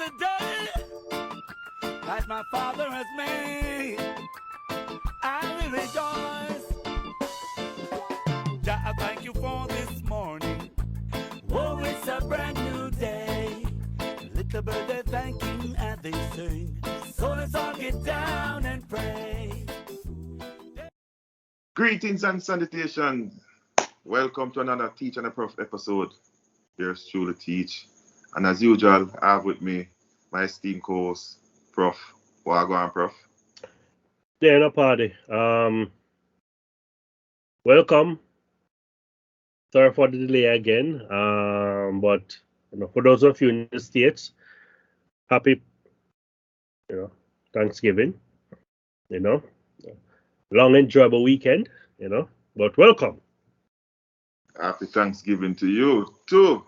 the day that my Father has made. I will rejoice. Jah, I thank you for this morning. Oh, it's a brand new day. Little bird they're thanking and they sing. So let's all get down and pray. Greetings and salutations. Welcome to another Teach and a Prof episode. Here's truly Teach. And as usual, I have with me my esteemed co-host, Prof. Wagwan, Prof. Dinner party. Welcome. Sorry for the delay again. But for those of you in the States, happy Thanksgiving. Long enjoyable weekend, but welcome. Happy Thanksgiving to you too.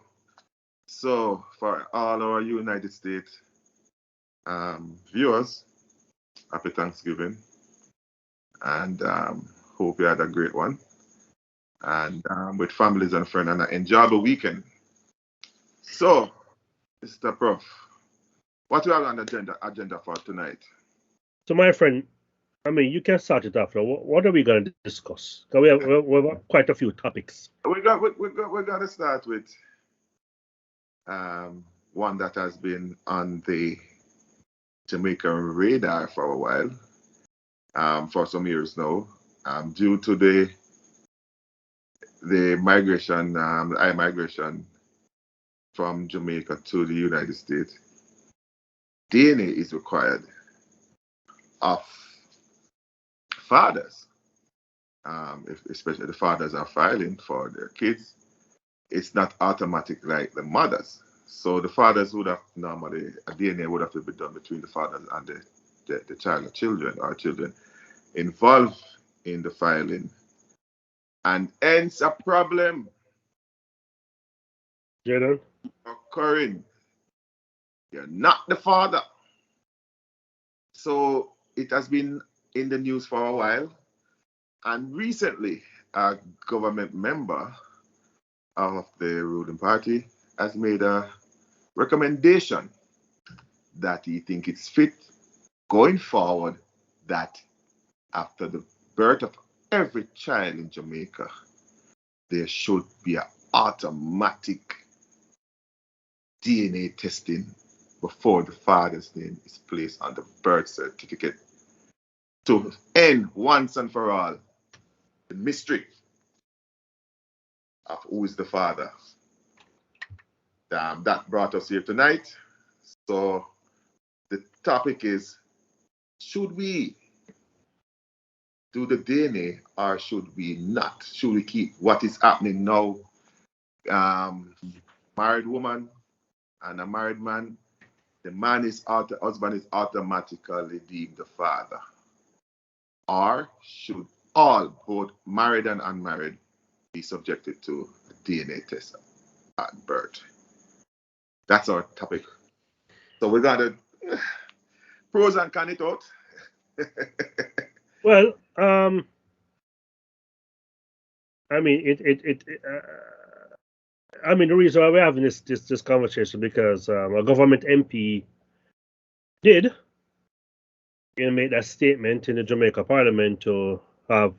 So for all our United States viewers, happy Thanksgiving. And hope you had a great one. And with families and friends and an enjoyable weekend. So, Mr. Prof, what do you have on the agenda for tonight? So my friend, you can start it off now. What are we going to discuss? 'Cause we have quite a few topics. We got to start with one that has been on the Jamaican radar for a while, for some years now, due to the migration, migration from Jamaica to the United States. DNA is required of fathers, especially the fathers are filing for their kids. It's not automatic like the mothers. So the fathers would have normally, a DNA would have to be done between the fathers and the child or children involved in the filing. And hence a problem Jaden? occurring. You're not the father. So it has been in the news for a while. And recently, a government member of the ruling party has made a recommendation that he thinks it's fit going forward that after the birth of every child in Jamaica, there should be an automatic DNA testing before the father's name is placed on the birth certificate to end once and for all the mystery of who is the father. That brought us here tonight. So the topic is, should we do the DNA or should we not? Should we keep what is happening now? Married woman and a married man, the husband is automatically deemed the father. Or should all, both married and unmarried, be subjected to a DNA test at birth? That's our topic. So we got the pros and cons it out. Well, the reason why we're having this conversation because a government MP did make that statement in the Jamaica Parliament to have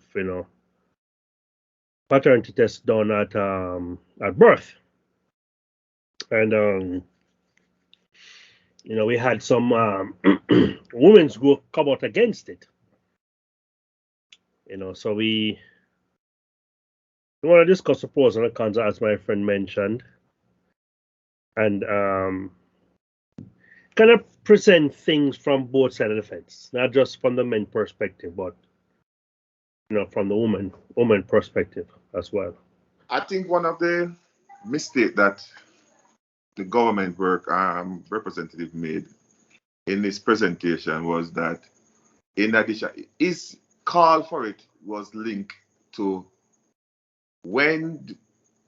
paternity test done at birth, and we had some women's group come out against it. So we want to discuss the pros and the cons, as my friend mentioned, and kind of present things from both sides of the fence, not just from the men perspective, but from the woman perspective as well. I think one of the mistakes that the government representative made in this presentation was that, in addition, his call for it was linked to when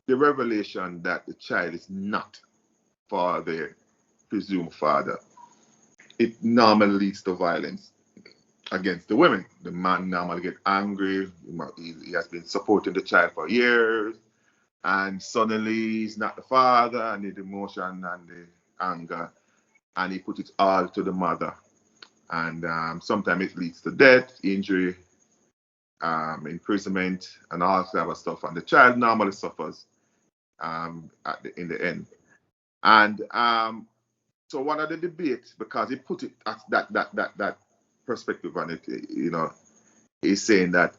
the revelation that the child is not for the presumed father, it normally leads to violence against the women. The man normally get angry. He has been supporting the child for years, and suddenly he's not the father, and the emotion and the anger and he put it all to the mother. And sometimes it leads to death, injury, imprisonment, and all that other stuff. And the child normally suffers in the end. And so one of the debates, because he put it at that perspective on it, is saying that,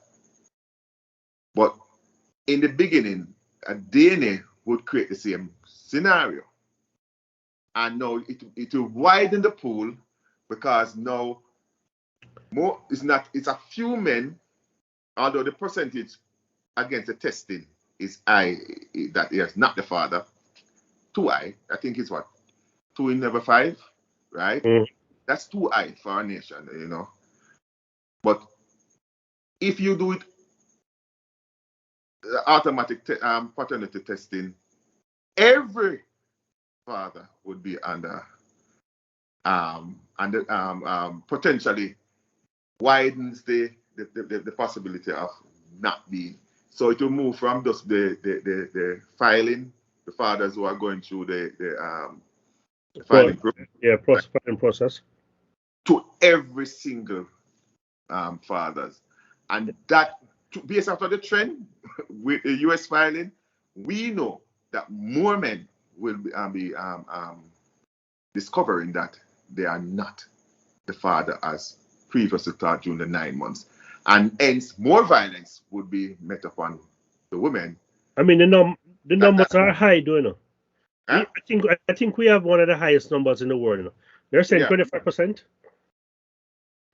but in the beginning, a DNA would create the same scenario. And now it will widen the pool, because now it's a few men, although the percentage against the testing is high, that he is not the father, too high. I think it's what, 2 in every 5, right? That's too high for our nation, But if you do it, automatic paternity testing, every father would be under, and potentially widens the possibility of not being. So it will move from just the filing, the fathers who are going through the filing process, to every single fathers. And that, based after the trend with the US filing, we know that more men will be discovering that they are not the father as previously thought during the 9 months. And hence, more violence would be met upon the women. I mean, the numbers are high, do you know? Huh? I think we have one of the highest numbers in the world. They're saying 25%.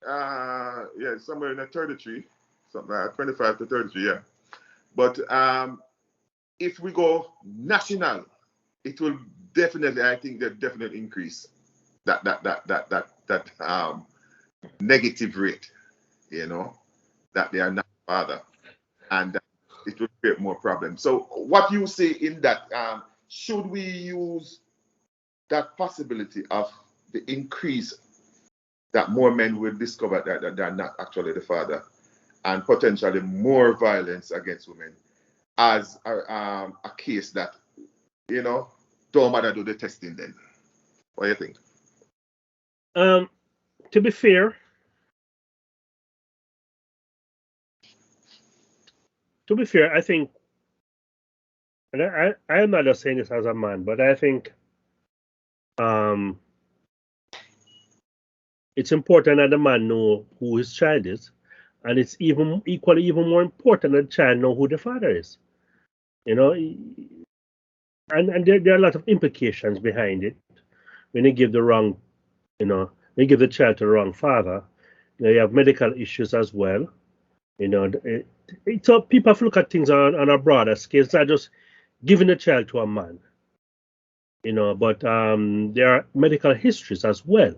Yeah, somewhere in the 33, something like 25 to 33, yeah. But if we go national, it will definitely, I think, that definitely increase that negative rate, that they are not father, and it will create more problems. So what you say in that, should we use that possibility of the increase that more men will discover that they're not actually the father, and potentially more violence against women as a case that, don't matter do the testing then? What do you think? To be fair, I think, and I am not just saying this as a man, but I think it's important that the man know who his child is, and it's even more important that the child know who the father is. And there are a lot of implications behind it when you give the wrong, when you give the child to the wrong father. You have medical issues as well. So people have to look at things on a broader scale. It's not just giving a child to a man, but there are medical histories as well.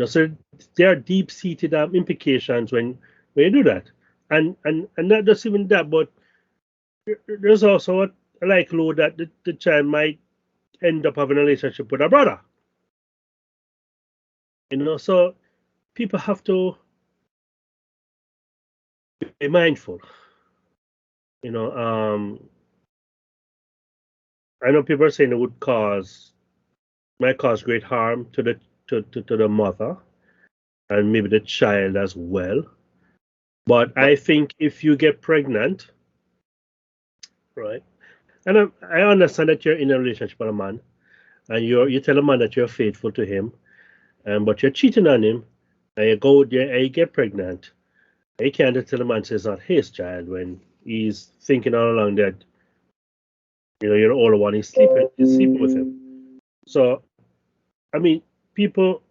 So there are deep-seated implications when you do that, and not just even that, but there's also a likelihood that the child might end up having a relationship with a brother. So people have to be mindful. I know people are saying it might cause great harm to the mother and maybe the child as well. But I think if you get pregnant, right, and I understand that you're in a relationship with a man, and you tell a man that you're faithful to him, but you're cheating on him, and you go there and you get pregnant. You can't just tell a man it's not his child when he's thinking all along that you're the older one. He's sleeping with him. So, I mean, there's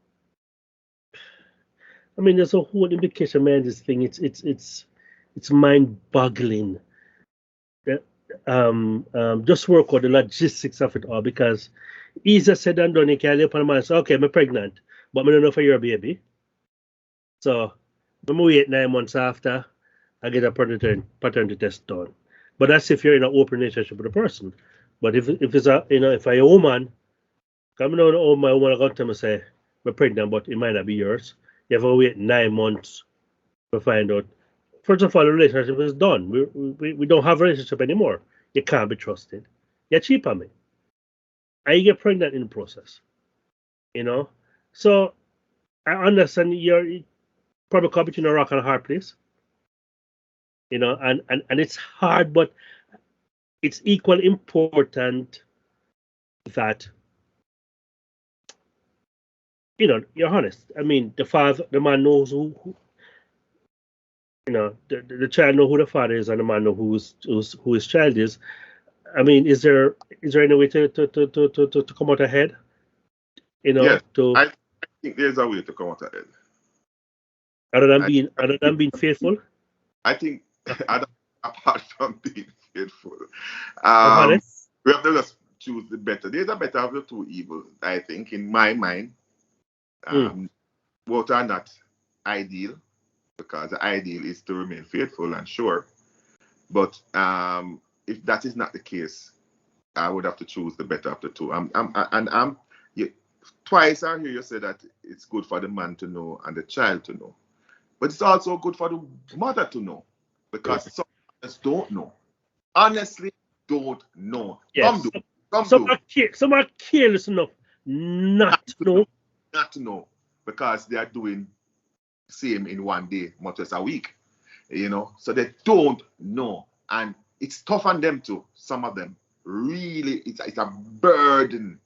a whole implication behind this thing. It's mind-boggling. Just work out the logistics of it all, because easier said than done. You can't lay upon a man and say, okay, I'm pregnant, but I don't know if you're a baby. So I'm gonna wait 9 months after I get a paternity test done. But that's if you're in an open relationship with a person. But if it's if I'm a woman, come on, my woman got to me say we're pregnant, but it might not be yours. You have to wait 9 months to find out. First of all, the relationship is done. We don't have a relationship anymore. You can't be trusted. You're cheap on me. And you get pregnant in the process. you know. So I understand you're probably caught between a rock and a hard place, you know, and it's hard, but it's equally important that you're honest. I mean, the man knows who the child know who the father is, and the man know who his child is. I mean, is there any way to come out ahead? Yes, To I think there's a way to come out ahead. I, other than being faithful I think apart from being faithful, and um, honest. we have to just choose the better. There's a better of the two evils, I think, in my mind. Mm, Um, Both are not ideal because the ideal is to remain faithful and sure. But if that is not the case, I would have to choose the better of the two. You, twice I hear you say that it's good for the man to know and the child to know, but it's also good for the mother to know because some others don't know. Honestly, don't know. Some yes. do, some do, Some are careless enough not to to know, know. not to know because they are doing same in one day, much as a week. So they don't know, and it's tough on them too. Some of them really, it's a burden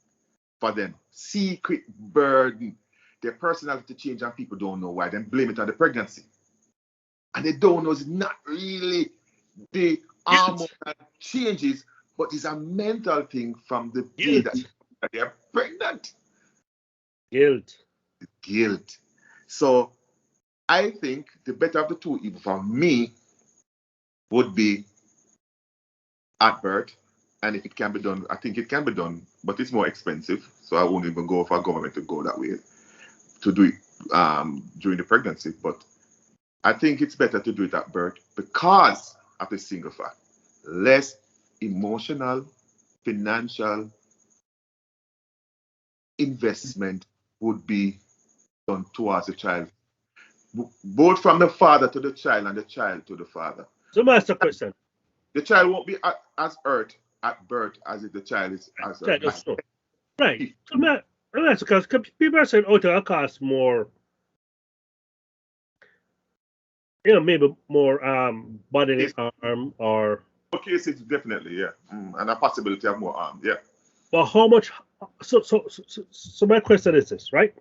for them, secret burden. Their personality change and people don't know why. Then blame it on the pregnancy, and they don't know it's not really the hormone Guilt, changes, but it's a mental thing from the day that guilt, they're pregnant. guilt. Guilt. So I think the better of the two, even for me, would be at birth. And if it can be done, I think it can be done, but it's more expensive. So I won't even go for government to go that way to do it during the pregnancy. But I think it's better to do it at birth because of the single fact. Less emotional, financial investment would be done towards the child, both from the father to the child and the child to the father. So, master question. The child won't be as hurt at birth as if the child is as hurt Tell at us so. Right. So, because people are saying, oh, it'll cost more, maybe more bodily case. harm or. For cases, definitely, yeah. And a possibility of more harm, yeah. But how much? So my question is this, right?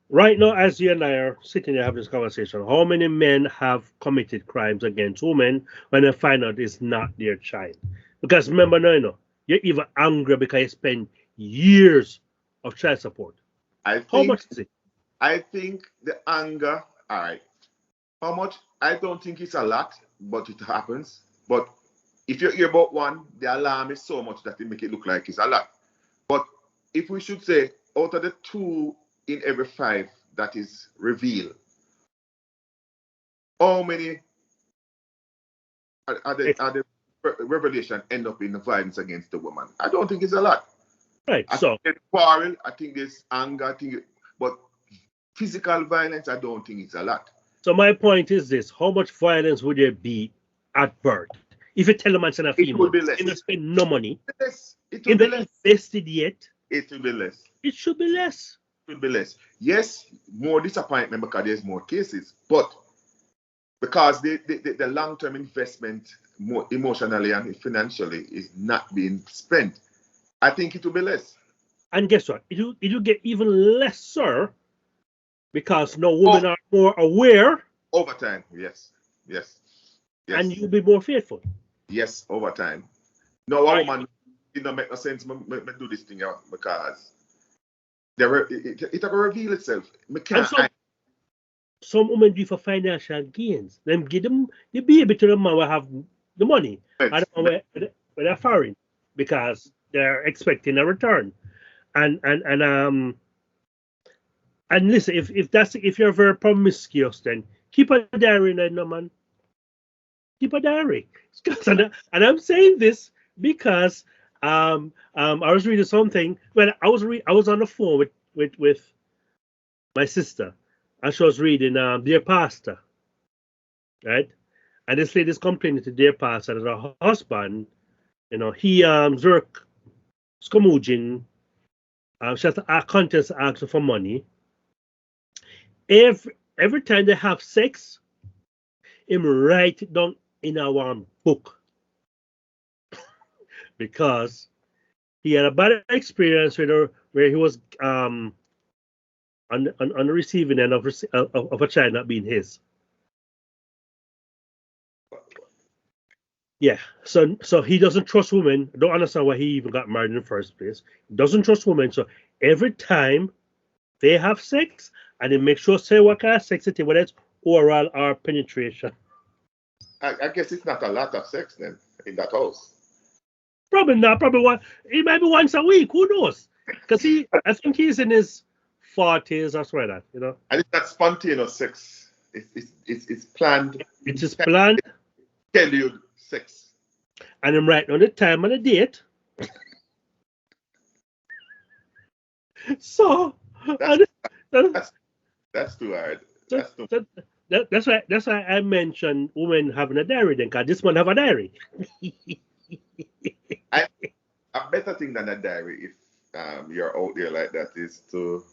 Right now, as you and I are sitting here having this conversation, how many men have committed crimes against women when they find out it's not their child? Because remember, no, you're even angry because you spend years of child support. I How much think is it? I think the anger, all right. How much? I don't think it's a lot, but it happens. But if you hear about one, the alarm is so much that it make it look like it's a lot. But if we should say out of the 2 in every 5 that is revealed, how many are the revelation end up in the violence against the woman? I don't think it's a lot. Right. I think So, there's quarrel, I think there's anger, but physical violence, I don't think it's a lot. so my point is this: how much violence would there be at birth if you tell a man it's in a It few will be months, you less. not spend no money, Less. It will you be not less. invested yet? It will be less. It should be less. It will be less. Yes, more disappointment because there's more cases, but because the long-term investment, more emotionally and financially, is not being spent, I think it will be less. And guess what? It'll get even lesser because now women Oh, are more aware over time, yes, yes, and yes, you'll be more faithful. yes, over time. No, a Are woman, it don't make no sense. Me do this thing out because it will reveal itself. Me and can't. some women do it for financial gains. Them give them the baby to the man will have the money. And the man where they're foreign because they're expecting a return. And listen, if you're very promiscuous, then keep a diary, no man. Keep a diary. And I'm saying this because I was reading something. Well, I was on the phone with my sister, and she was reading Dear Pastor, right? And this lady's complaining to Dear Pastor that her husband, he Zurk Skomujin She has to contest ask for money. Every time they have sex, him write it down in our book because he had a bad experience with her where he was on the receiving end of a child not being his. Yeah, so he doesn't trust women. I don't understand why he even got married in the first place. He doesn't trust women. So every time they have sex, and they make sure say what kind of sex it is, whether it's oral or penetration. I guess it's not a lot of sex then in that house. Probably not. Probably one. It might be once a week. Who knows? Because I think he's in his 40s or something like that. You know. And it's not spontaneous sex. It's planned. It is planned. Scheduled sex. And I'm right on the time of the date. So that's too hard. That's why I mentioned women having a diary then, because this one have a diary. A better thing than a diary, if you're out there like that, is to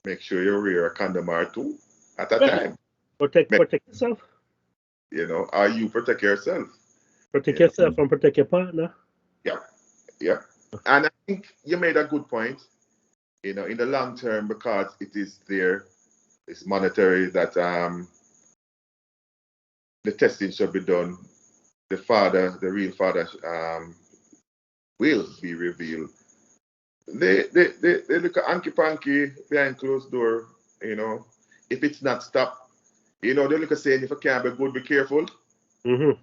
make sure you wear a condom or two at a time. Protect yourself. You know, or you protect yourself. Protect yourself and protect your partner. Yeah. And I think you made a good point. You know, in the long term, because it is there, it's monetary that the testing should be done. The real father, will be revealed. They look at hanky panky behind closed door. You know, if it's not stopped, you know, they look at saying if you can't be good, be careful. Mm-hmm.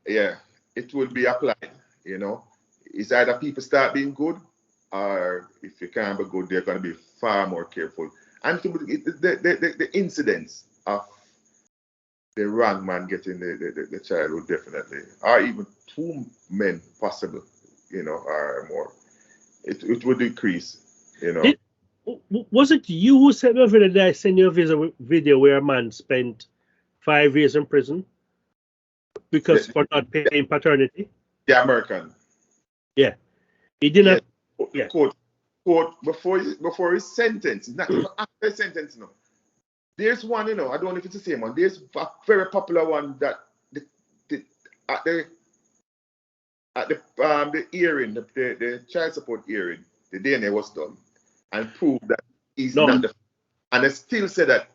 Yeah, it will be applied. You know, it's either people start being good, or if you can't be good, they're going to be far more careful. And the incidents of the wrong man getting the child will definitely, or even two men possible, you know, or more, it would decrease, you know. Was it you who sent me a video that I sent you a video where a man spent 5 years in prison because for not paying paternity? The American. Yeah. He didn't. Yeah. Court before his sentence. It's not even after his sentence, no. There's one, you know, I don't know if it's the same one. There's a very popular one that at the hearing, the child support hearing, the DNA was done and proved that he's not the, and they still say that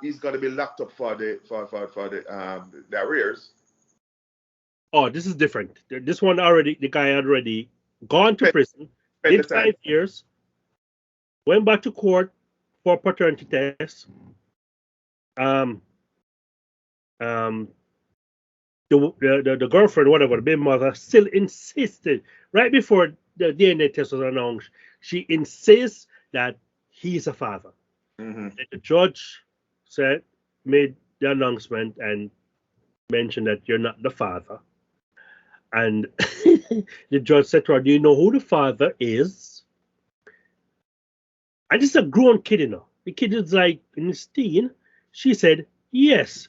he's gonna be locked up for the arrears. Oh, this is different. This one already, the guy had already gone to prison, did 5 years, went back to court for paternity test. The girlfriend, whatever, the baby mother, still insisted, right before the DNA test was announced, she insists that he's a father. Mm-hmm. The judge made the announcement and mentioned that you're not the father. And the judge said to her, do you know who the father is? And this is a grown kid, you know. The kid is like in his teen. She said, yes.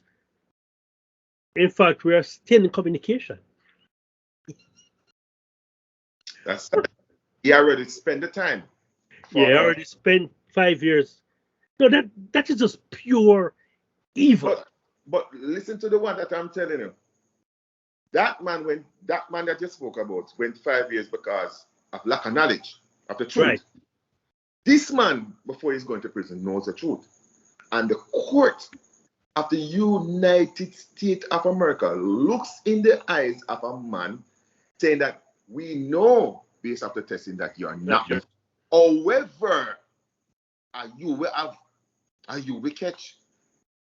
In fact, we are still in communication. He already spent the time. Yeah, already spent 5 years. No, that is just pure evil. But listen to the one that I'm telling you. That man that you spoke about went 5 years because of lack of knowledge of the truth. Right. This man, before he's going to prison, knows the truth. And the court of the United States of America looks in the eyes of a man saying that we know based off the testing that you are not. Sure. However, are you will catch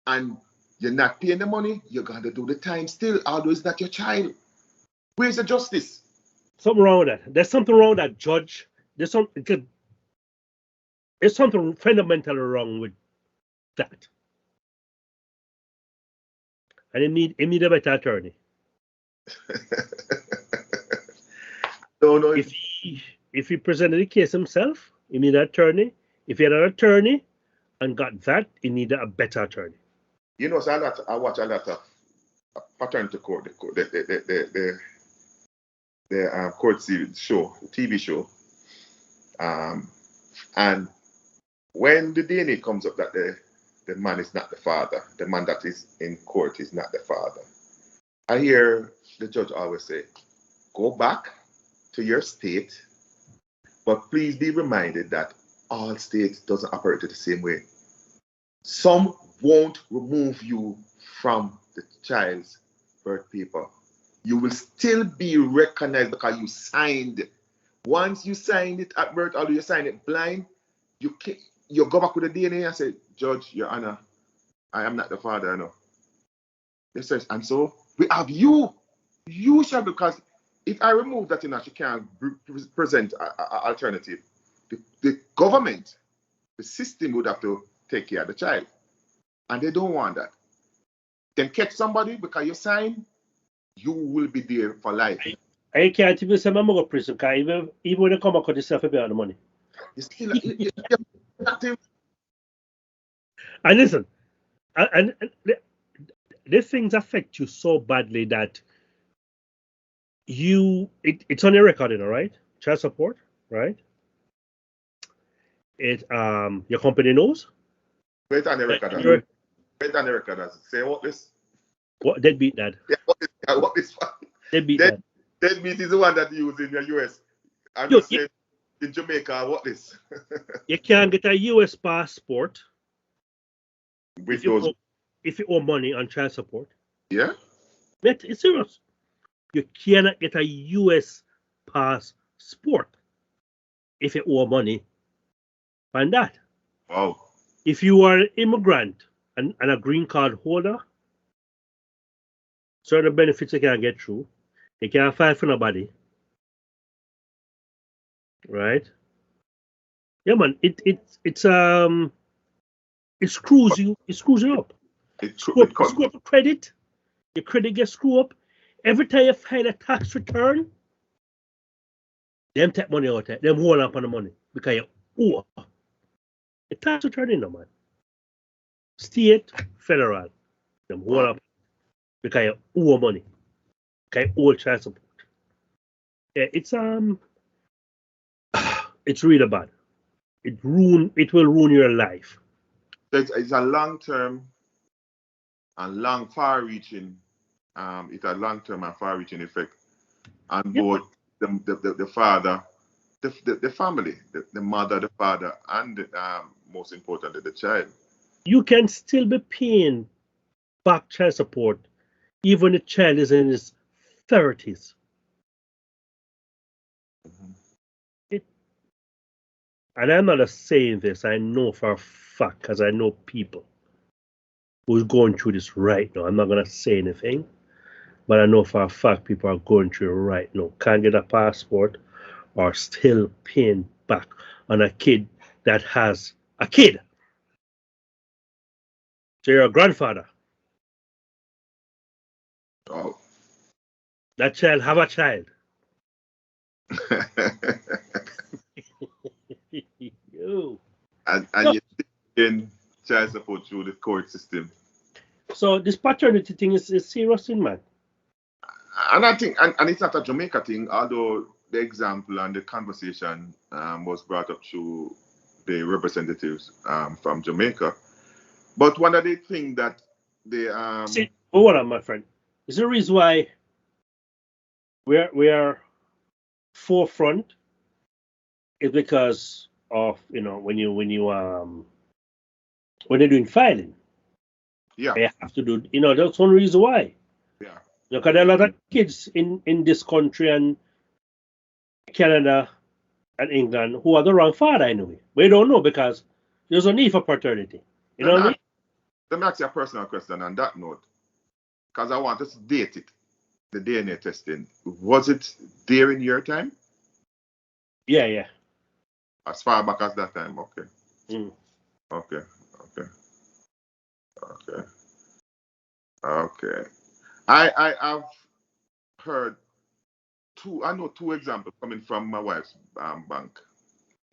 and you're not paying the money, you're going to do the time still, although it's not your child. Where's the justice? Something wrong with that. There's something wrong with that, judge. There's something fundamentally wrong with that. And he need a better attorney. No. If he presented the case himself, he need an attorney. If he had an attorney and got that, he needed a better attorney. You know, so I watch a lot of paternity court, the court series show, the TV show, And when the DNA comes up that the man is not the father, the man that is in court is not the father, I hear the judge always say, go back to your state, but please be reminded that all states doesn't operate the same way. Some won't remove you from the child's birth paper. You will still be recognized because you signed. Once you signed it at birth, although you signed it blind, you go back with the DNA and say, Judge, Your Honor, I am not the father, I know. Yes, sir. And so we have you. You shall, because if I remove that, she can't present an alternative. The government, the system would have to take care of the child. And they don't want that. Then catch somebody because you sign, you will be there for life. I can't even say I'm going to prison because even when they come back with yourself, you pay the money. You still, nothing. And listen, and these things affect you so badly that it's on your record, right? Child support, right? Your company knows. Wait on the record. Wait on the record. Say what this? What deadbeat dad? Yeah, what this? Deadbeat dad. Deadbeat is the one that you use in the US. I'm Yo, just saying in Jamaica, what this? You can't get a US passport With if you owe money on child support. Yeah? It's serious. You cannot get a US passport if you owe money on that. Wow. If you are an immigrant and a green card holder, certain benefits you can't get through. You can't file for nobody. Right? Yeah, man. It screws you. It screws you up. Screw up your credit. Your credit gets screwed up. Every time you file a tax return, them take money out there. Them hold up on the money because you owe. The tax return, no man. State, federal, them hold up because you owe money. Because you owe child support. Yeah, it's really bad. It will ruin your life. It's a long-term and far-reaching. It's a long-term and far-reaching effect on both the father, the family, the mother, the father, and most importantly, the child. You can still be paying back child support even the child is in his 30s. And I'm not just saying this, I know for a fact, because I know people who's going through this right now. I'm not going to say anything, but I know for a fact people are going through it right now. Can't get a passport or still paying back on a kid that has a kid. So you're a grandfather. Oh. That child have a child. and you're taking child support through the court system. So this paternity thing is serious thing, man. And I think, and it's not a Jamaica thing, although the example and the conversation was brought up through the representatives from Jamaica. But one of the things that they see, hold on, my friend. Is the reason why we are forefront is because of when you're doing filing. Yeah. You have to do that's one reason why. Yeah. Look, there are a lot of kids in this country and Canada and England who are the wrong father anyway. We don't know because there's a need for paternity. You know what I mean? Let me ask you a personal question on that note. Because I want us to date it. The DNA testing. Was it there in your time? Yeah. As far back as that time, okay. Okay. I have heard two examples coming from my wife's bank.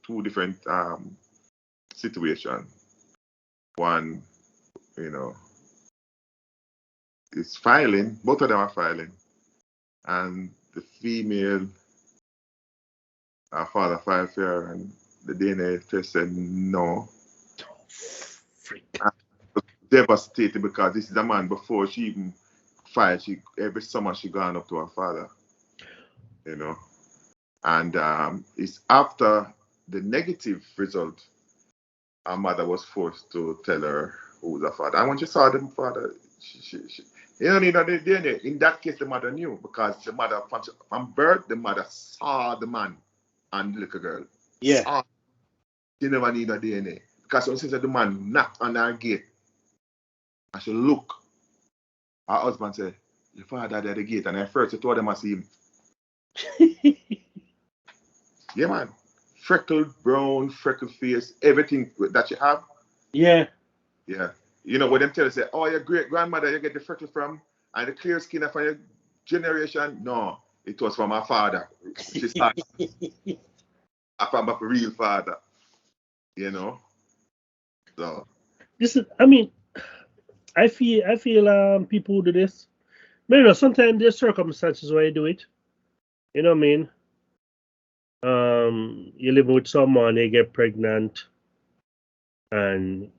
Two different situations. One, is filing. Both of them are filing. And the female Her father filed for her, and the DNA test said no. Freak. And it was devastated because this is a man before she even filed. Every summer she gone up to her father, you know. And it's after the negative result, her mother was forced to tell her who was her father. And when she saw the father, she you don't need the DNA. In that case, the mother knew because the mother, from birth, the mother saw the man and the little girl. Yeah. Saw. She never need a DNA. Because when she said the man knocked on her gate, and she look, her husband said, your father at the gate. And at first, she told them I see him. Yeah, man. Freckled, brown, freckled face, everything that you have. Yeah. Yeah. You know, what them tell you, say, oh, your great grandmother, you get the freckle from, and the clear skin from your generation. No, it was from her father. She saw from a real father. You know? So, This is, I mean, I feel people who do this. But you know, sometimes there's circumstances where you do it. You know what I mean? You live with someone, they get pregnant, and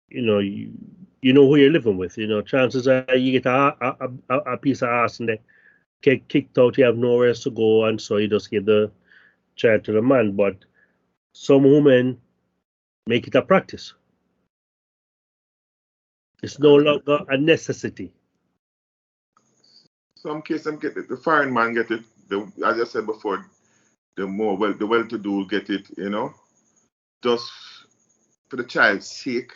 you know you know who you're living with. You know, chances are you get a piece of ass and they get kicked out. You have nowhere else to go, and so you just give the child to the man. But some women make it a practice. It's no longer a necessity. some case, them get it. The foreign man get it. As I said before, the well-to-do get it, you know? Just for the child's sake,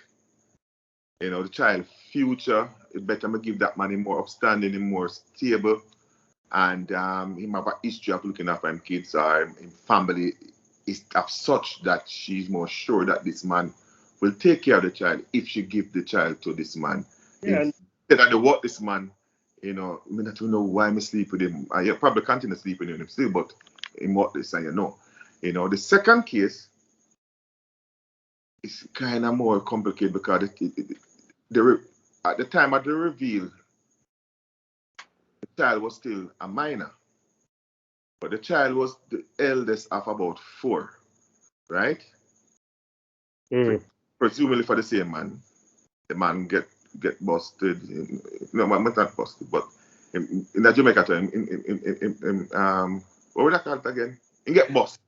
you know, the child's future, it better me give that man him more upstanding, him more stable, and him have a history of looking after him kids or him family is of such that she's more sure that this man will take care of the child if she give the child to this man. Yeah, Instead of the what this man, you know, I not know why I sleep with him. I probably continue sleeping with him still, but in what this and you know. You know, the second case is kind of more complicated because at the time of the reveal, the child was still a minor. But the child was the eldest of about 4, right? Presumably for the same man. The man get busted. No, not busted, but in the Jamaica time, what would I call it again? He get busted.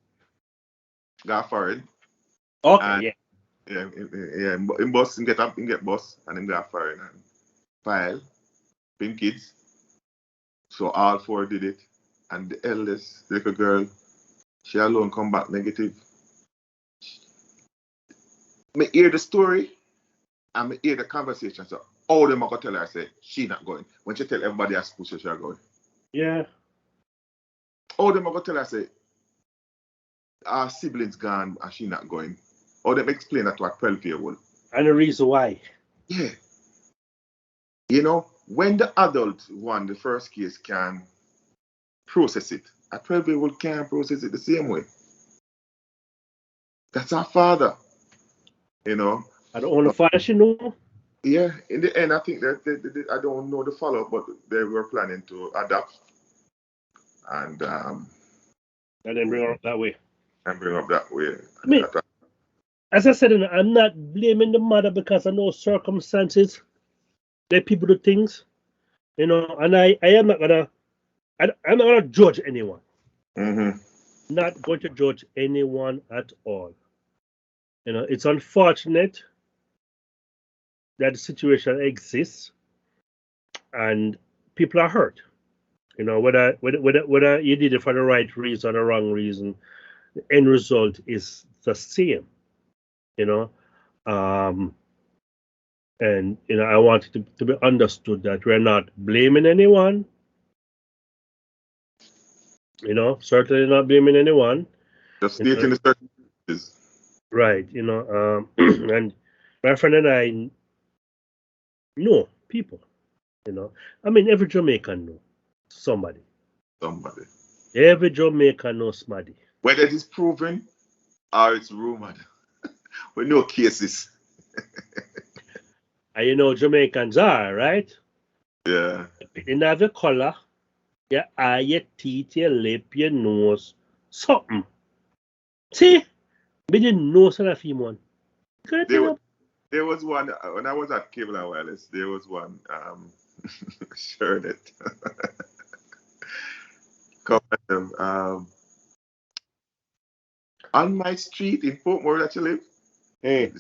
Got foreign. Okay, And, yeah. Yeah, in bus, he get bus, and him got foreign and file, been kids. So all 4 did it. And the eldest little girl, she alone come back negative. Me hear the story and me hear the conversation. So all them are gonna tell her say she not going. When she tell everybody at school she going. Yeah. All them are gonna tell her say our siblings gone and she not going. All them explain that to a 12-year-old. And the reason why. Yeah. You know, when the adult one, the first case can process it, a 12-year-old can't process it the same way. That's our father. You know. I don't want to father she know. Yeah, in the end, I think that I don't know the follow-up, but they were planning to adapt and then bring her up that way. bring up that way. I mean, as I said, I'm not blaming the mother because I know circumstances. Let people do things, you know, and I am not gonna, I'm not gonna judge anyone. Not going to judge anyone at all. You know, it's unfortunate that the situation exists and people are hurt. You know, whether you did it for the right reason or the wrong reason, the end result is the same. You know, and you know, I want it to be understood that we're not blaming anyone. You know, certainly not blaming anyone. Just stating the circumstances. Right. You know, and my friend and I know people. You know, I mean, every Jamaican know somebody. Somebody. Every Jamaican knows somebody. Whether it is proven or it's rumored. With no cases. And you know, Jamaicans are, right? Yeah. You have your color, your eye, your teeth, your lip, your nose, something. See, we didn't know so that film one. Correct There, me wa- up. there was one when I was at Cable and Wireless. There was one. Shared it. On my street in Portmore that you live, Hey,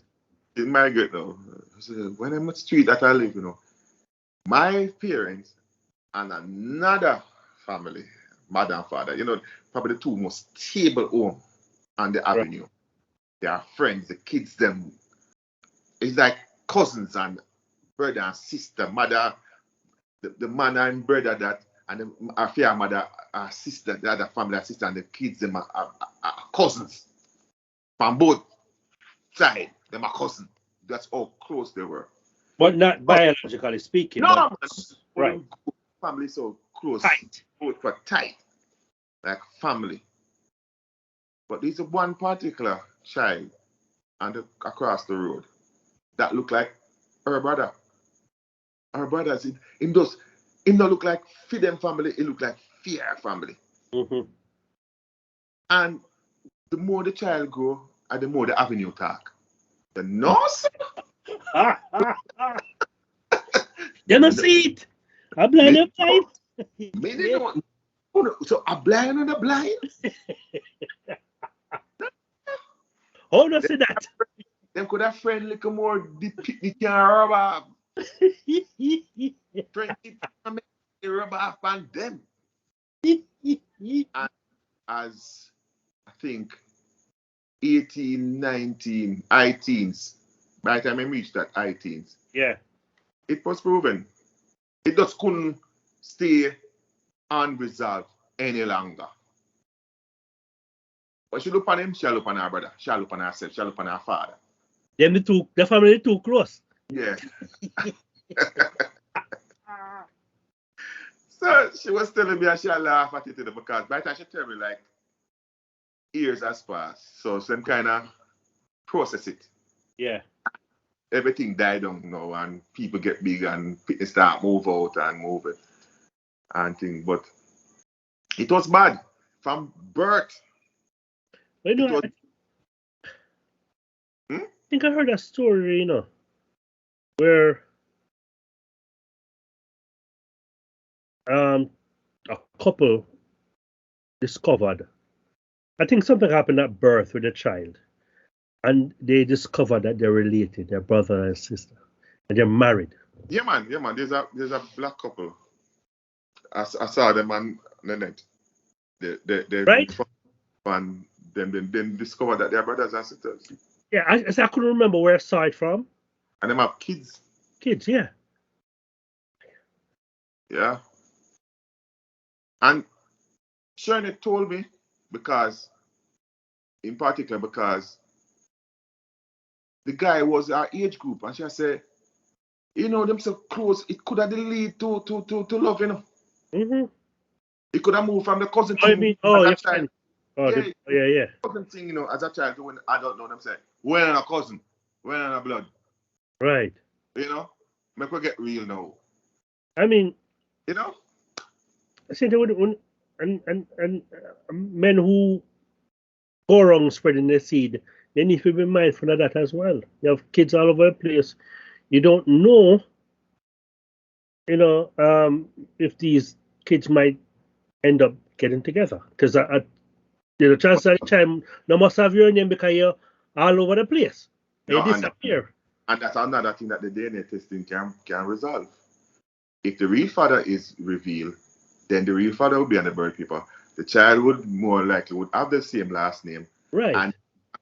in Margaret now. So when I'm at street that I live, my parents and another family, mother and father, probably the two most stable home on the right. avenue. They are friends, the kids, them. It's like cousins and brother and sister, mother, the man and brother that, and the affair mother, sister, the other family, sister, and the kids, them are cousins from both sides. Them are cousins. That's how close they were. But not biologically speaking, No, but man. For right. them family so close, Tight. both for tight, like family. But there's one particular child across the road that looked like her brother. Her brothers, him does, him not look like Fidem family, he look like Fear family. Mm-hmm. And the more the child grow, and the more the avenue talk. The nurse, You don't see it. I'm blind, me, I'm blind. me Yeah. didn't know. So a blind and a blind. How do I say that? Them could have friend little more the picnic can rub off. Friendship can make the rub off on them. And as I think 18, 19, I teens, by the time I reached that I teens, Yeah. it was proven. It just couldn't stay unresolved any longer. But she look on him, she look on her brother, she look on herself, she look on her father. Them the family too close. Yeah. So she was telling me and she laugh at it because by the time she tell me like years has passed. So some kind of process it. Yeah. Everything died down now and people get big and people start move out and move it and things. But it was bad from birth. But It was I think I heard a story, where a couple discovered, I think something happened at birth with the child, and they discovered that they're related, they're brother and sister, and they're married. yeah man. There's a black couple. I saw them on the net. They Right? and then discovered that they're brothers and sisters. Yeah, I couldn't remember where I saw it from. And them have kids. Kids, yeah. Yeah. And Shirley told me in particular, because the guy was our age group, and she said, them so close, it could have lead to love, Mm-hmm. It could have moved from the cousin Oh, you thing mean, as oh, a your child. friend. Oh, Yeah, yeah. cousin thing, as a child to when I don't know them say, when a cousin, when a blood, Right. Make we get real now. I mean, You know? I think and men who go around spreading the seed, they need to be mindful of that as well. You have kids all over the place. You don't know, if these kids might end up getting together. Because chances of the time, no must have your name because you're all over the place. No, You disappear. and that's another thing that the DNA testing can resolve. If the real father is revealed, then the real father will be on the birth paper. The child would more likely would have the same last name. Right. And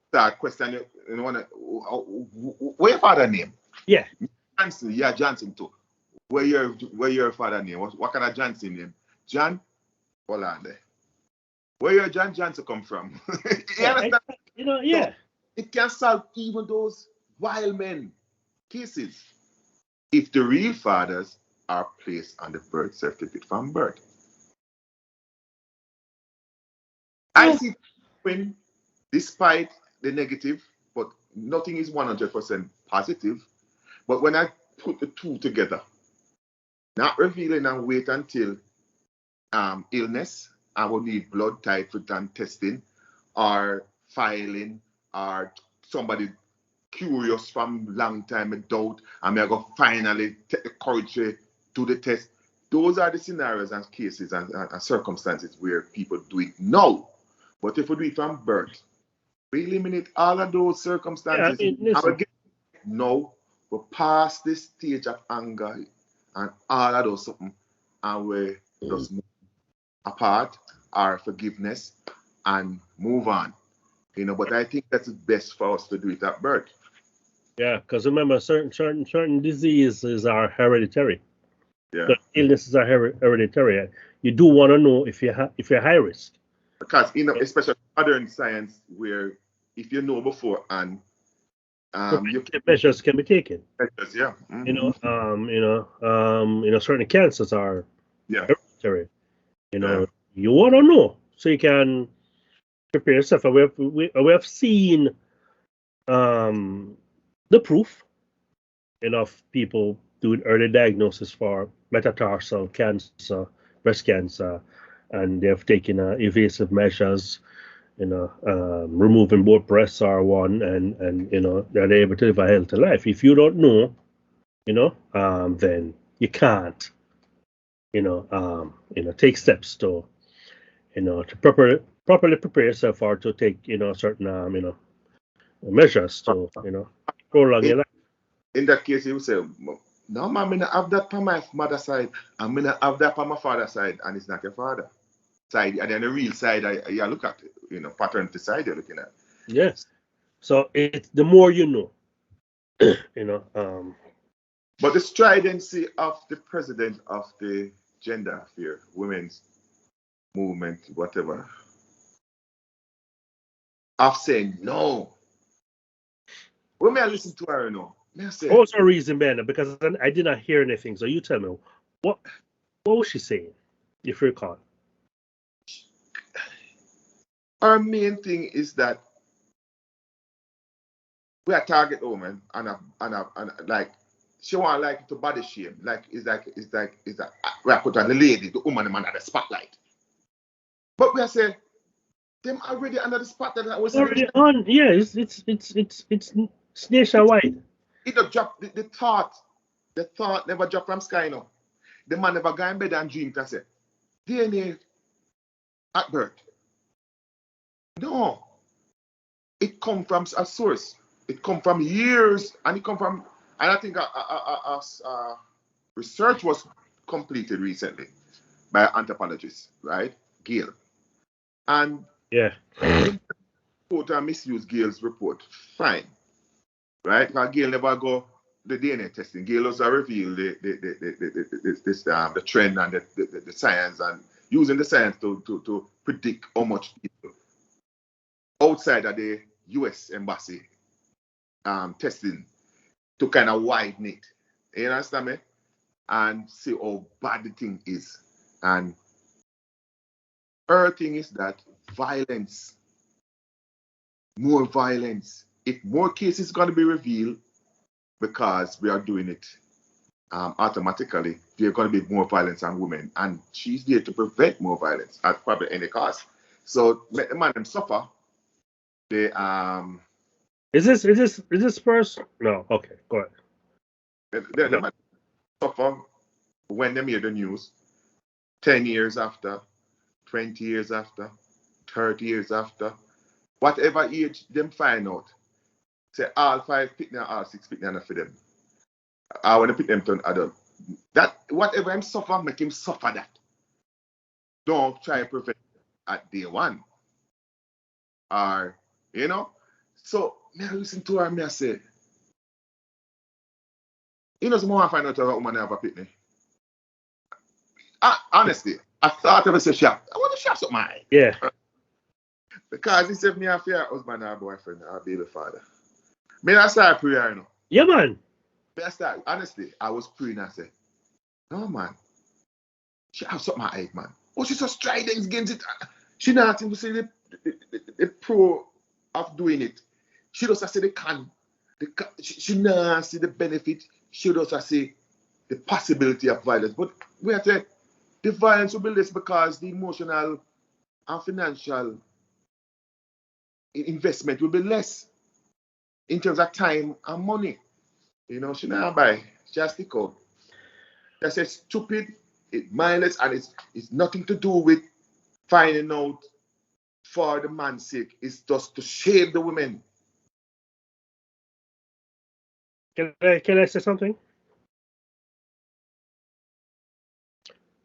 start questioning, where your father name? Yeah. Johnson, yeah, Johnson too. Where your father name? What kind of Johnson name? John? Hold on there. Where your John Johnson come from? You understand? Yeah. So it can solve even those wild men cases if the real fathers are placed on the birth certificate from birth. I see when, despite the negative, but nothing is 100% positive. But when I put the two together, not revealing and wait until illness, I will need blood type and testing, or filing or somebody curious from long time in doubt and me I go finally take the courage to do the test. Those are the scenarios and cases and circumstances where people do it now. But if we do it from birth, we eliminate all of those Yeah, I circumstances. mean, And listen. we get now we're past this stage of anger and all of those something and we just move apart our forgiveness and move on. But I think that's best for us to do it at birth. Yeah, because remember, certain diseases are hereditary. Yeah. The illnesses are hereditary. You do want to know if you're high risk. Because especially modern science where if you know before and you Preventive measures can be taken. measures, yeah. Certain cancers are Yeah. hereditary. You want to know so you can prepare yourself. And we have seen the proof of people doing early diagnosis for metatarsal cancer, breast cancer, and they have taken evasive measures. Removing both breasts are one, and they're able to live a healthy life. If you don't know, then you can't, take steps to properly prepare yourself or to take, certain, measures to, prolong your life. In that case, you would say, no, man, I'm going to have that on my mother's side. I'm going to have that on my father's side, and it's not your father side. And then the real side, you look at, paternity side you're looking at. Yes. So it's the more you know, But the stridency of the president of the gender affair, women's movement, whatever, of saying no. When may I listen to her, May I say, what's the reason, Ben? Because I did not hear anything. So you tell me, what was she saying, if you recall? our main thing is that we are target woman and like she want like to body shame. Like it's like we are put on the lady, the woman, the man at the spotlight. But we are saying them already under the spotlight. That was Already on, yeah, it's nationwide. it don't drop the thought never drop from sky, The man never go in bed and dream and say, DNA at birth. No. It come from a source. It come from years, and it come from, and I think research was completed recently by an anthropologist, right, Gail, and Yeah. quote and misuse Gail's report, fine, right? Because Gail never go the DNA testing. Gail also reveal the trend and the science and using the science to predict how much people outside of the U.S. embassy testing to kind of widen it. You understand me? And see how bad the thing is. And her thing is that violence, more violence. If more cases going to be revealed because we are doing it automatically, there's going to be more violence on women. And she's there to prevent more violence at probably any cost. So let the man them suffer. They Is this first? No. Okay. Go ahead. the man suffer when they made the news 10 years after, 20 years after, 30 years after, whatever age them find out, say all 5 pick now, all 6 pick now for them. I want to pick them to an adult. That whatever him suffer, make him suffer that. Don't try to prevent at day one. Or, So me I listen to her, me I say, someone find out a woman have a pitney. Honestly, I thought I was a shop. I want to shop something. Yeah. Because he said me a fair husband or boyfriend or baby father. Me I start prayer, Yeah, man. Me I start, honestly, I was praying and I said, no man, she have something I hate, man. Oh, she's so strident against it. She not even see the pro of doing it. She does say the can. She not see the benefit. She does see the possibility of violence. But we have to, the violence will be less because the emotional and financial investment will be less in terms of time and money. You know, she not buy, she has stick out. That's a stupid, mindless, and it's nothing to do with finding out for the man's sake. It's just to shame the women. Can I say something?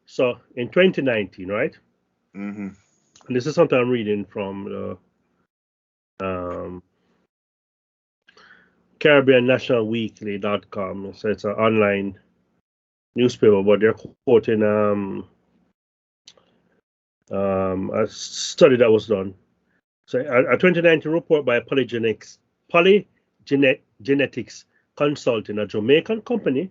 So in 2019, right? Mm-hmm. And this is something I'm reading from the CaribbeanNationalWeekly.com. So it's an online newspaper, but they're quoting a study that was done. So a 2019 report by Polygenetics Consulting, a Jamaican company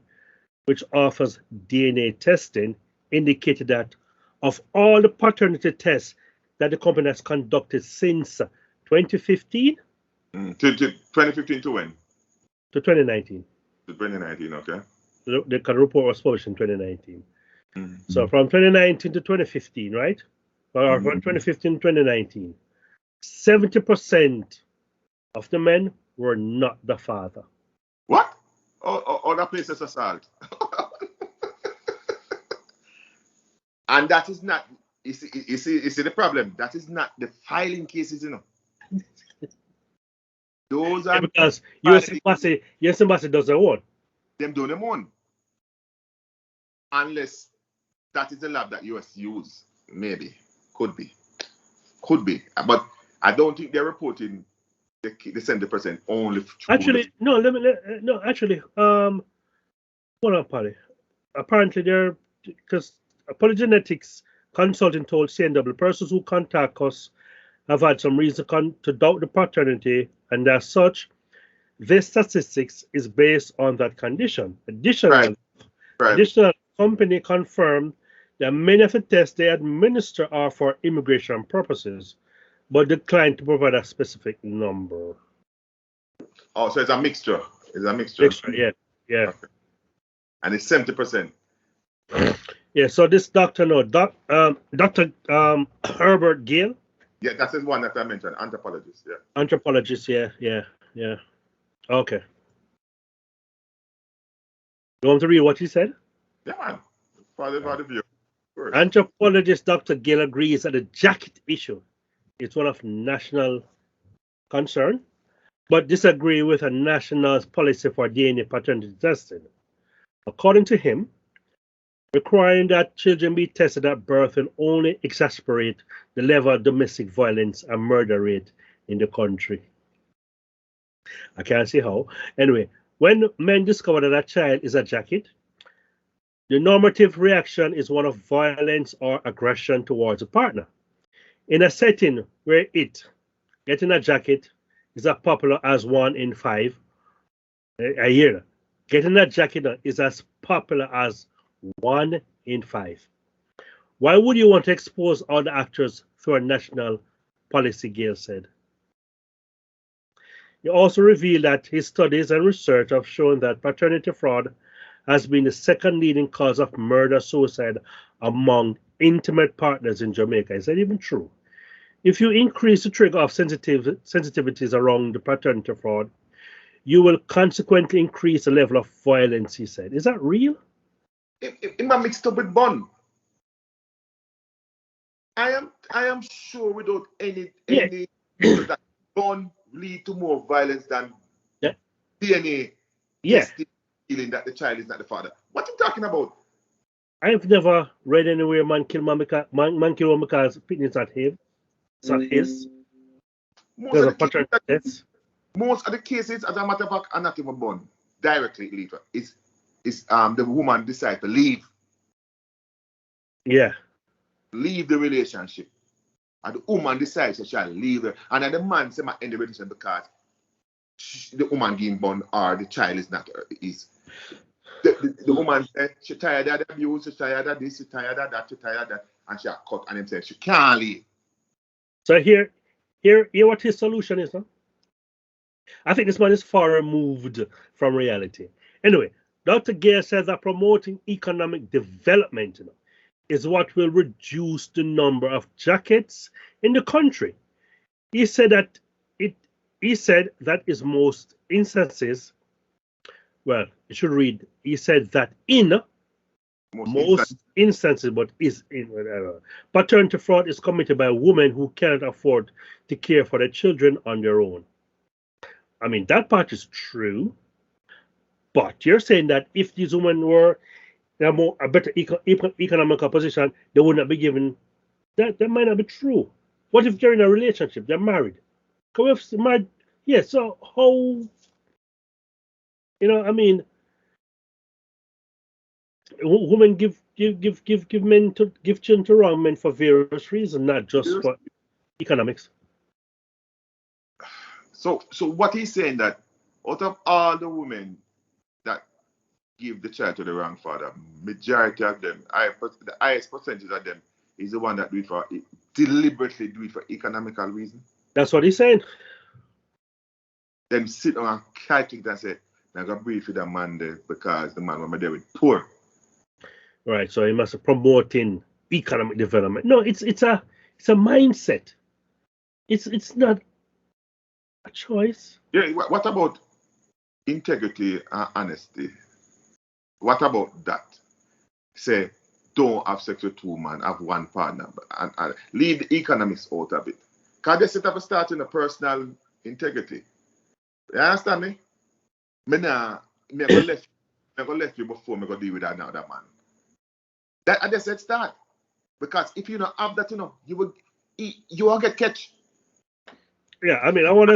which offers DNA testing, indicated that of all the paternity tests that the company has conducted since 2015 2015 to when? to 2019. To 2019, okay. The report was published in 2019. Mm-hmm. So from 2019 to 2015, right? Or from Mm-hmm. 2015 to 2019, 70% of the men were not the father. What? Or that place is assault. And that is not, you see the problem. That is not the filing cases, you know. Those are Because US Embassy doesn't want. them doing them on. Unless that is the lab that US use. Maybe. Could be. But I don't think they're reporting the 70% only. Actually, no, hold on, Polly. Apparently because Polygenetics Consulting told CNW persons who contact us have had some reason to doubt the paternity, and as such, this statistics is based on that condition. Additionally, company confirmed that many of the tests they administer are for immigration purposes, but declined to provide a specific number. Oh, so it's a mixture. Yeah. Okay. And it's 70%. Yeah, so this doctor, Dr. Herbert Gill. Yeah, that's the one that I mentioned, anthropologist. Yeah. Anthropologist, yeah. Okay. You want to read what he said? Yeah, man. For the view. Anthropologist Dr. Gill agrees that the jacket issue is one of national concern, but disagree with a national policy for DNA paternity testing. According to him, requiring that children be tested at birth will only exacerbate the level of domestic violence and murder rate in the country. I can't see how. Anyway, when men discover that a child is a jacket, the normative reaction is one of violence or aggression towards a partner. In a setting where getting a jacket, is as popular as 1 in 5 a year, getting a jacket is as popular as 1 in 5. Why would you want to expose other actors through a national policy, Gale said. He also revealed that his studies and research have shown that paternity fraud has been the second leading cause of murder-suicide among intimate partners in Jamaica. Is that even true? If you increase the trigger of sensitivities around the paternity fraud, you will consequently increase the level of violence, he said. Is that real? It might mixed up with bun. I am sure without any that bun lead to more violence than DNA feeling that the child is not the father. What are you talking about? I've never read anywhere man kill one because it's not him. It's not his. Most of the cases, as a matter of fact, are not even born directly later. It's the woman decide to leave. Yeah. Leave the relationship. And the woman decides she shall leave her. And then the man say end the relationship because the woman getting born or the child is not is. The woman said she tired of the abuse, she tired of this, she tired of that, and she cut and him said she can't leave. So here what his solution is, huh? I think this man is far removed from reality. Anyway, Dr. Gare says that promoting economic development is what will reduce the number of jackets in the country. He said that he said that is most instances. Well, it should read. He said that in most instances, but is in paternity fraud is committed by women who cannot afford to care for their children on their own. I mean, that part is true, but you're saying that if these women were in a better economical position, they would not be given. That might not be true. What if they're in a relationship? They're married. Come if married, yeah. So how? I mean, women give men to give children to wrong men for various reasons, not just for economics. So what he's saying that out of all the women that give the child to the wrong father, majority of them, the highest percentage of them is the one that deliberately do it for economical reason. That's what he's saying. Them sit down and calculate and say, I'm gonna breathe for the man there because the man was there with poor. Right, so he must be promoting economic development. No, it's a mindset. It's not a choice. Yeah, what about integrity and honesty? What about that? Say, don't have sex with two men, have one partner, and leave the economics out of it. Because they set up a start in a personal integrity. You understand me? I'm gonna left you before I'm gonna deal with another man. That I just said start. Because if you don't have that, you will get catch. Yeah, I mean, I want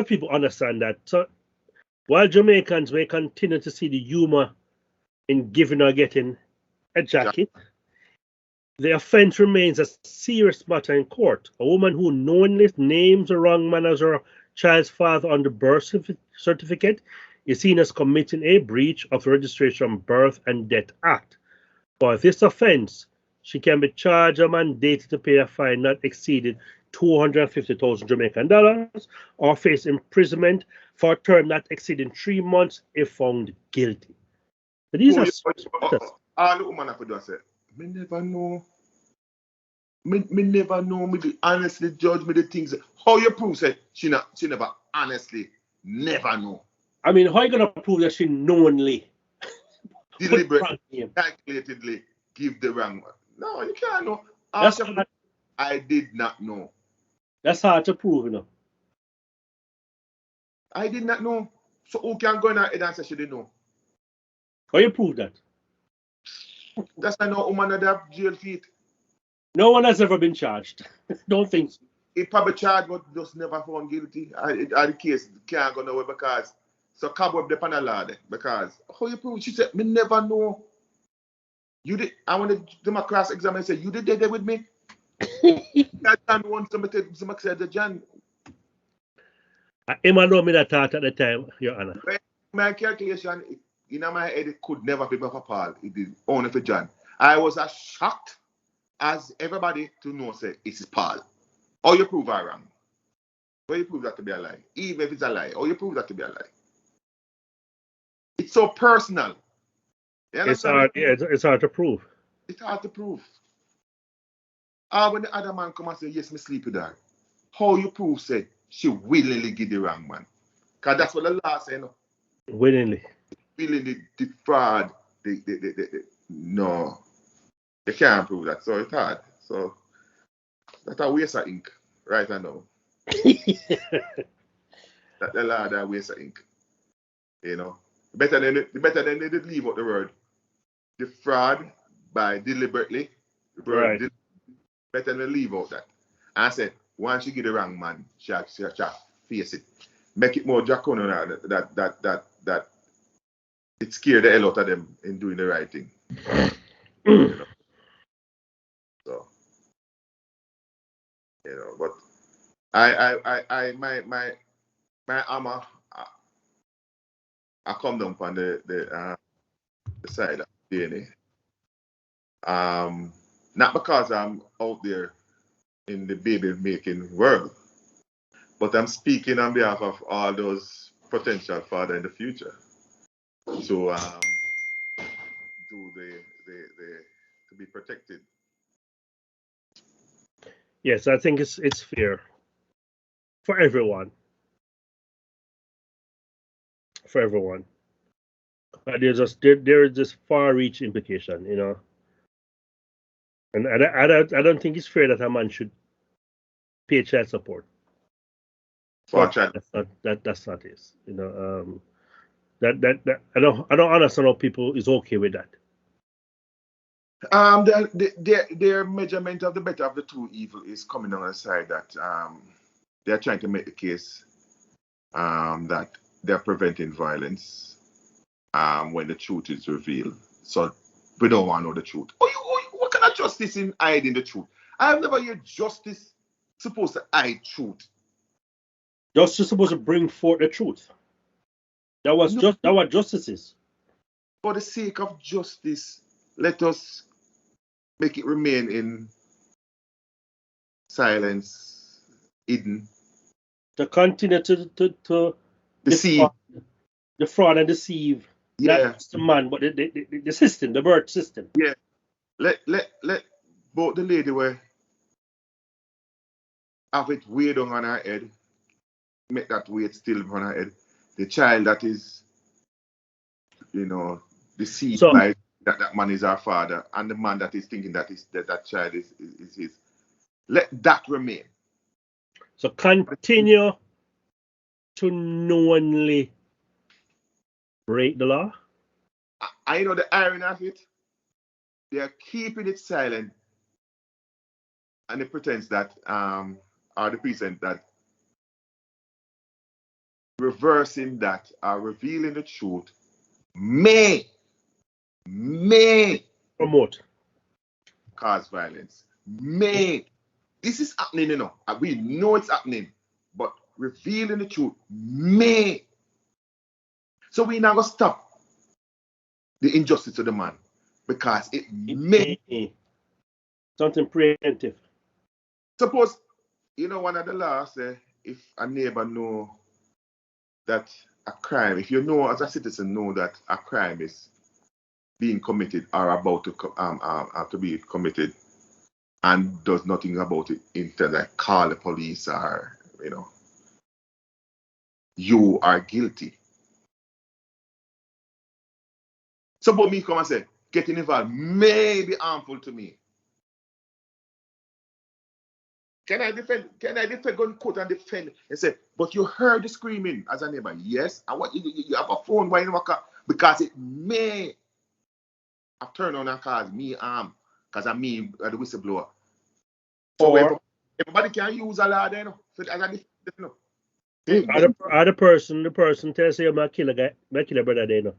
people understand that. So while Jamaicans may continue to see the humor in giving or getting a jacket, the offense remains a serious matter in court. A woman who knowingly names the wrong man as her child's father on the birth certificate is seen as committing a breach of the Registration Birth and Death Act. For this offense, she can be charged or mandated to pay a fine not exceeding 250,000 Jamaican dollars or face imprisonment for a term not exceeding 3 months if found guilty. So these are all the women have to do say, me never know. Me never know. Me honestly judge me the things. How you prove say she never honestly never know. I mean, how are you gonna prove that she knowingly, deliberately, calculatedly give the wrong one? No, you can't know. I did not know. That's hard to prove, I did not know. So who can go in her head and say she didn't know? How you prove that? That's why no woman that have jail feet. No one has ever been charged. Don't think so. It probably charged but just never found guilty. The case can't go nowhere because so cobweb the panel law there. Because how you prove? She said, me never know. You did. I want to do my class exam and say, you did there with me. That John wants somebody say the John. I know me that thought at the time, Your Honor. My calculation in my head it could never be for Paul. It is only for John. I was as shocked as everybody to know say it's Paul. Or you prove I wrong. Or you prove that to be a lie. Even if it's a lie. Or you prove that to be a lie. It's so personal. It's hard, it's hard to prove. It's hard to prove. When the other man come and say, yes, me sleep with her. How you prove say she willingly give the wrong man? Because that's what the law say, no? Willingly. Willingly defraud. No. You can't prove that. So it's hard. So that's a waste of ink right now. That the law that waste of ink. Better than they did leave out the word defraud by deliberately. Right. Better than leave out that. And I said, once you get the wrong man, she face it. Make it more draconian that it scared the hell out of them in doing the right thing. So but my armor I come down on the side of DNA. Not because I'm out there in the baby making world, but I'm speaking on behalf of all those potential fathers in the future. So to be protected. Yes, I think it's fair. for everyone. For everyone. There is this far-reach implication, you know. And I don't think it's fair that a man should pay child support. For a But child. that's not it. You know, that I don't understand how people is okay with that. Their measurement of the better of the two evil is coming on the side that they're trying to make the case that they're preventing violence when the truth is revealed. So we don't want to know the truth. What kind of justice in hiding the truth? I've never heard justice supposed to hide truth. Justice supposed to bring forth the truth. That was No. just that what justice is. For the sake of justice, let us make it remain in silence, hidden, To continue to deceive. defraud and deceive not Yeah, just the man, but the system, the birth system. yeah. Let both the lady where have it weighed on her head, make that weight still on her head. The child that is, deceived So by that man is her father, and the man that is thinking that child is his. Let that remain. so continue to knowingly break the law. I know the irony of it. They are keeping it silent, and the pretense that or the present that reversing that or revealing the truth may Promote. cause violence. May. This is happening, We know it's happening, but revealing the truth may. So we now gonna stop the injustice to the man because it may. Something preemptive. Suppose, one of the laws say if a neighbor know that a crime, if you know as a citizen know that a crime is being committed or about to be committed and does nothing about it instead like call the police or you are guilty. Suppose me come and say getting involved may be harmful to me. Can I defend? Go in court and defend and say, but you heard the screaming as a neighbor? Yes. And what you have a phone while you because it may have turned on and cause me harm because I'm me the whistleblower. So Or everybody can use a law there, as a defender, the person tells you my killer brother there,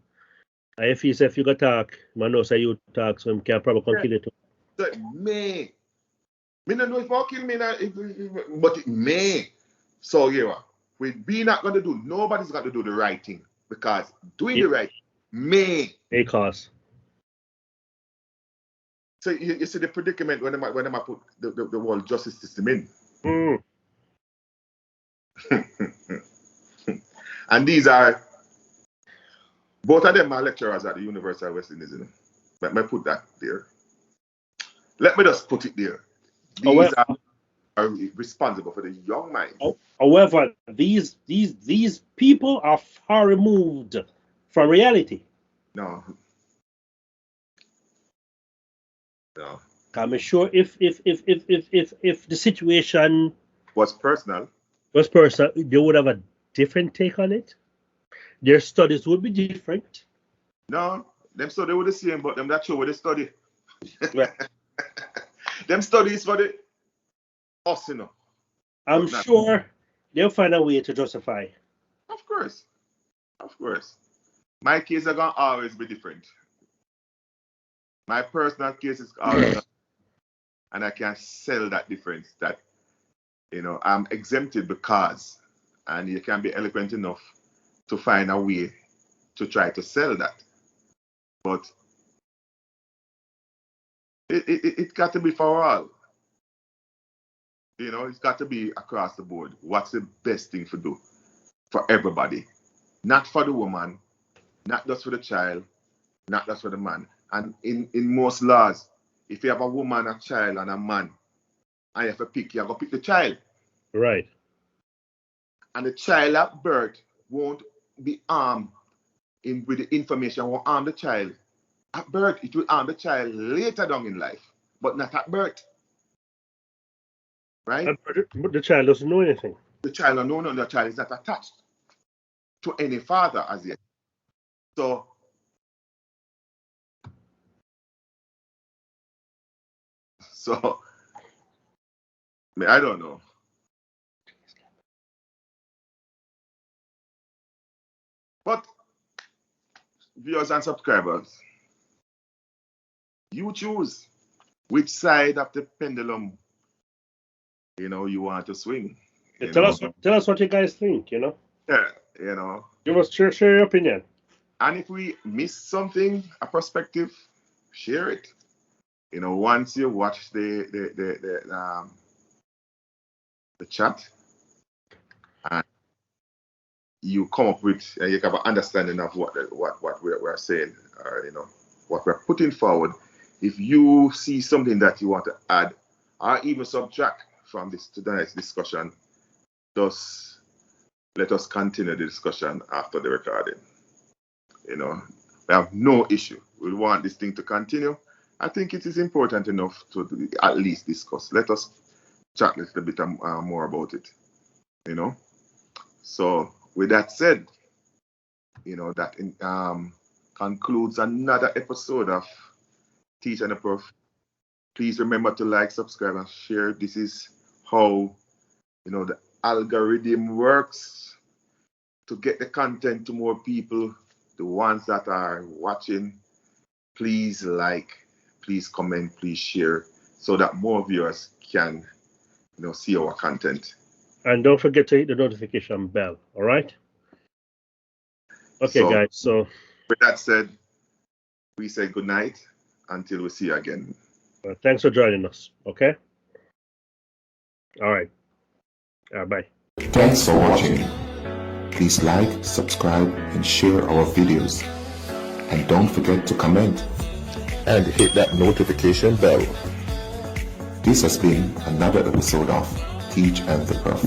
And if you got talk, man knows say you talk, so him can probably come kill you too. So it may. Me don't know if I'll kill me now, but it may. So we not going to do, nobody's got to do the right thing because doing the right may. May cause. So you see the predicament when I put the whole justice system in. And these are, both of them are lecturers at the University of West Indies. Let me put that there. Let me just put it there. These are responsible for the young minds. However, these people are far removed from reality. No. I'm sure if the situation was personal, they would have a different take on it. Their studies would be different. No, them study were the same, but them that show where they study. Right. Them studies for the us, I'm sure they'll find a way to justify. Of course. My case are gonna always be different. My personal case is always and I can sell that difference that I'm exempted because, and you can be eloquent enough to find a way to try to sell that. But it got to be for all. It's got to be across the board. What's the best thing to do for everybody? Not for the woman, not just for the child, not just for the man. And in most laws, if you have a woman, a child, and a man, and you have to pick, you have to pick the child. Right. and the child at birth won't be armed with the information, won't arm the child at birth. It will arm the child later down in life, but not at birth. Right? But the child doesn't know anything. The child don't know, the child is not attached to any father as yet. So I don't know. But viewers and subscribers, you choose which side of the pendulum you want to swing. Tell us what you guys think, Yeah, Give us share your opinion. And if we miss something, a perspective, share it. Once you watch the chat, and you come up with, you have an understanding of what we're saying, or what we're putting forward. If you see something that you want to add, or even subtract from tonight's discussion, just let us continue the discussion after the recording. We have no issue. We want this thing to continue. I think it is important enough to at least discuss. Let us chat a little bit more about it. So with that said, that concludes another episode of Teach and the Prof. Please remember to like, subscribe, and share. This is how the algorithm works to get the content to more people. The ones that are watching, please like, please comment, please share, so that more viewers can see our content. And don't forget to hit the notification bell. All right. Okay, guys. So with that said, we say good night until we see you again. Thanks for joining us. Okay. All right. Bye. Thanks for watching. Please like, subscribe, and share our videos. And don't forget to comment. And hit that notification bell. This has been another episode of Teach and the Prof.